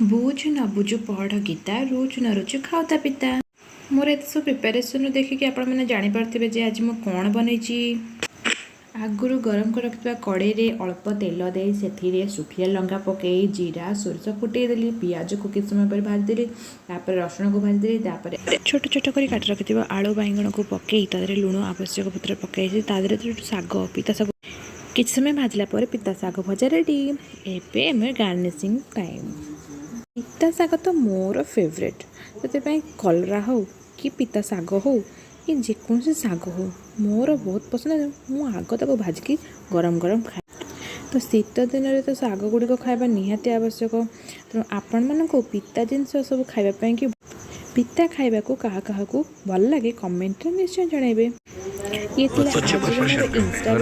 बुझ न बुझु पढ़ गीता रोज न रोज खाऊता पिता। मोर एत सब प्रिपेरेसन देखिए आपण मैंने जापारे जे आज मुझे कौन बन आगुरी गरम कर रखिया कड़े अल्प तेल दे से सुखिया लंका पकई जीरा सोरष फुटेदेली पिज को किस समय पर भाजदेली रसुण को भाजदेली छोट छोट कर काट रखि आलू बैगण को पकई लुण आवश्यक पत्र पकई शाग पिता शाग किछ समय भाजला पिता शाग भजा रेडी। एबे गार्निशिंग टाइम। पिता शाग तो मोर फेवरेट से कलरा हो कि पिता शाग हो कि जेकोसी शाग हो मोर बहुत पसंद। मु आग तक भाजिकी गरम गरम खाए तो शीत दिन में तो शाग गुड़िक खावा निहाती आवश्यक। तेणु आपण मानक पिता जिनस सब खावाई कि पिता खावा को क्या क्या भल लगे कमेंट निश्चय जनइबे। ये इंस्टा